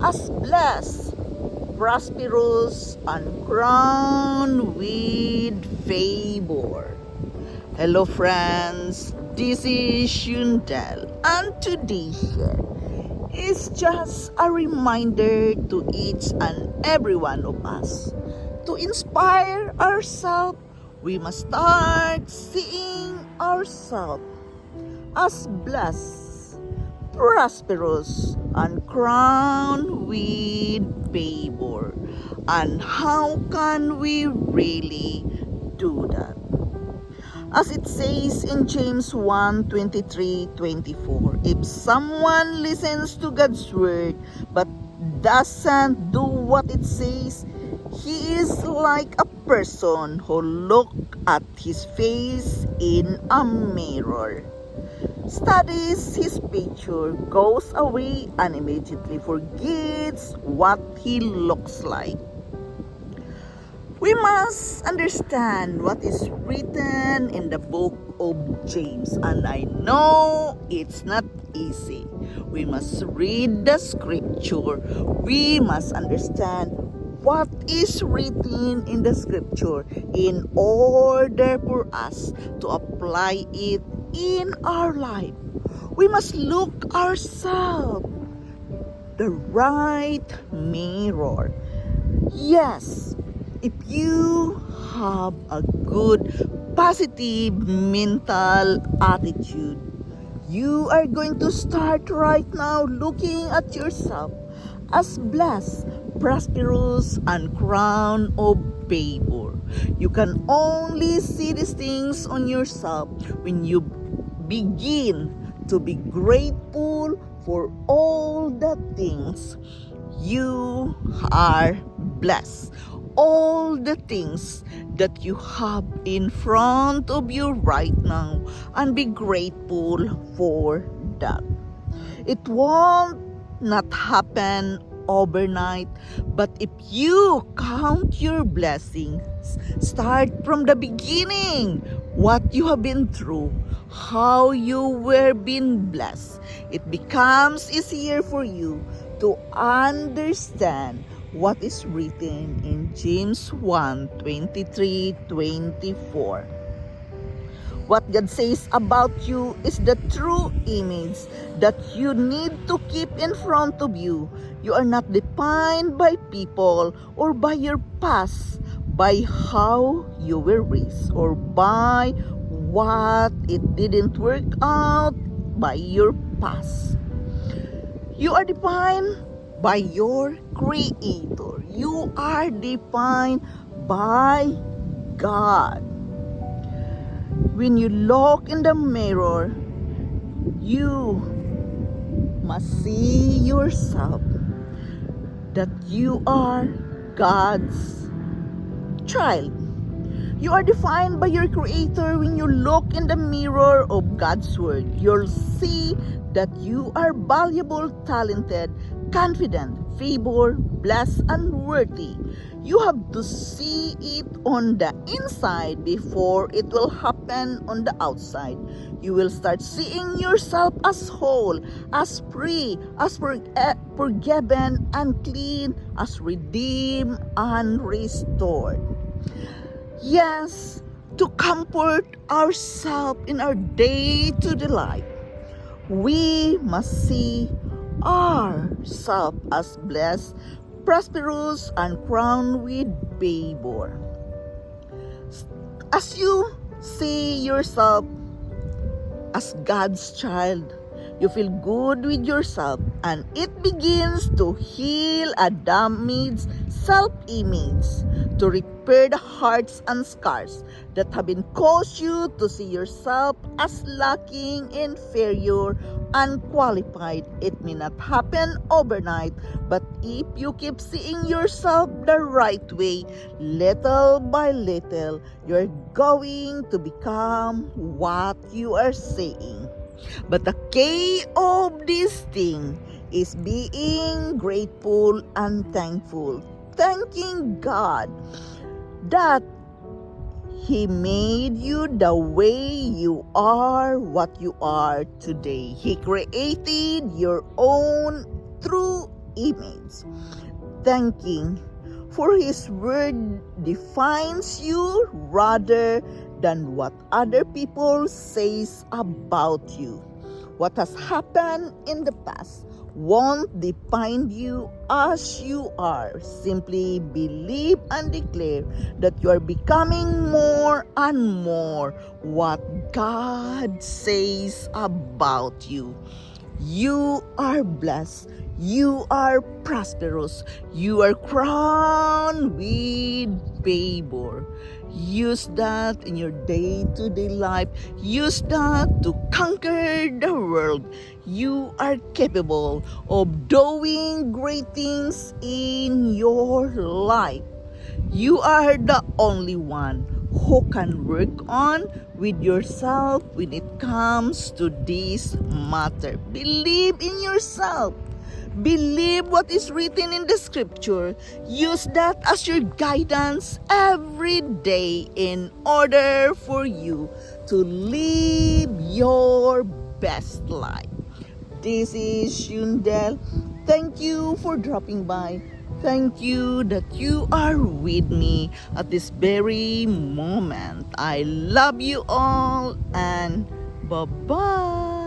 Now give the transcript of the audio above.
as blessed, prosperous, and crowned with favor. Hello friends, this is Shundel, and today's share is just a reminder to each and every one of us. To inspire ourselves, we must start seeing ourselves as blessed, prosperous, and crowned with favor. And how can we really do that? As it says in James 1:23-24, if someone listens to God's word but doesn't do what it says, he is like a person who looks at his face in a mirror, studies his picture, goes away, and immediately forgets what he looks like. We must understand what is written in the book of James, and I know it's not easy. We must read the scripture. We must understand what is written in the scripture in order for us to apply it in our life. We must look ourselves the right mirror. Yes, if you have a good, positive mental attitude, you are going to start right now looking at yourself as blessed, prosperous, and crowned of favor. You can only see these things on yourself when you begin to be grateful for all the things you are blessed. All the things that you have in front of you right now, and be grateful for that. It won't not happen overnight, but if you count your blessings, start from the beginning, what you have been through, how you were being blessed, it becomes easier for you to understand what is written in James 1:23-24. What God says about you is the true image that you need to keep in front of you. You are not defined by people or by your past, by how you were raised, or by what it didn't work out by your past. You are defined by your Creator. You are defined by God. When you look in the mirror, you must see yourself that you are God's child. You are defined by your Creator. When you look in the mirror of God's Word, you'll see that you are valuable, talented, confident, favored, blessed, and worthy. You have to see it on the inside before it will happen on the outside. You will start seeing yourself as whole, as free, as forgiven and clean, as redeemed and restored. Yes, to comfort ourselves in our day-to-day life, we must see ourselves as blessed, prosperous, and crowned with favor. As you see yourself as God's child, you feel good with yourself, and it begins to heal a damaged self-image, to repair the hurts and scars that have been caused you to see yourself as lacking, inferior, unqualified. It may not happen overnight, but if you keep seeing yourself the right way, little by little, you're going to become what you are saying. But the key of this thing is being grateful and thankful. Thanking God that He made you the way you are, what you are today. He created your own true image. Thanking for His word defines you rather than what other people says about you. What has happened in the past won't define you as you are. Simply believe and declare that you are becoming more and more what God says about you. You are blessed. You are prosperous. You are crowned with favor. Use that in your day-to-day life. Use that to conquer the world. You are capable of doing great things in your life. You are the only one who can work on with yourself when it comes to this matter. Believe in yourself. Believe what is written in the scripture. Use that as your guidance every day in order for you to live your best life. This is Shundel. Thank you for dropping by. Thank you that you are with me at this very moment. I love you all and bye-bye.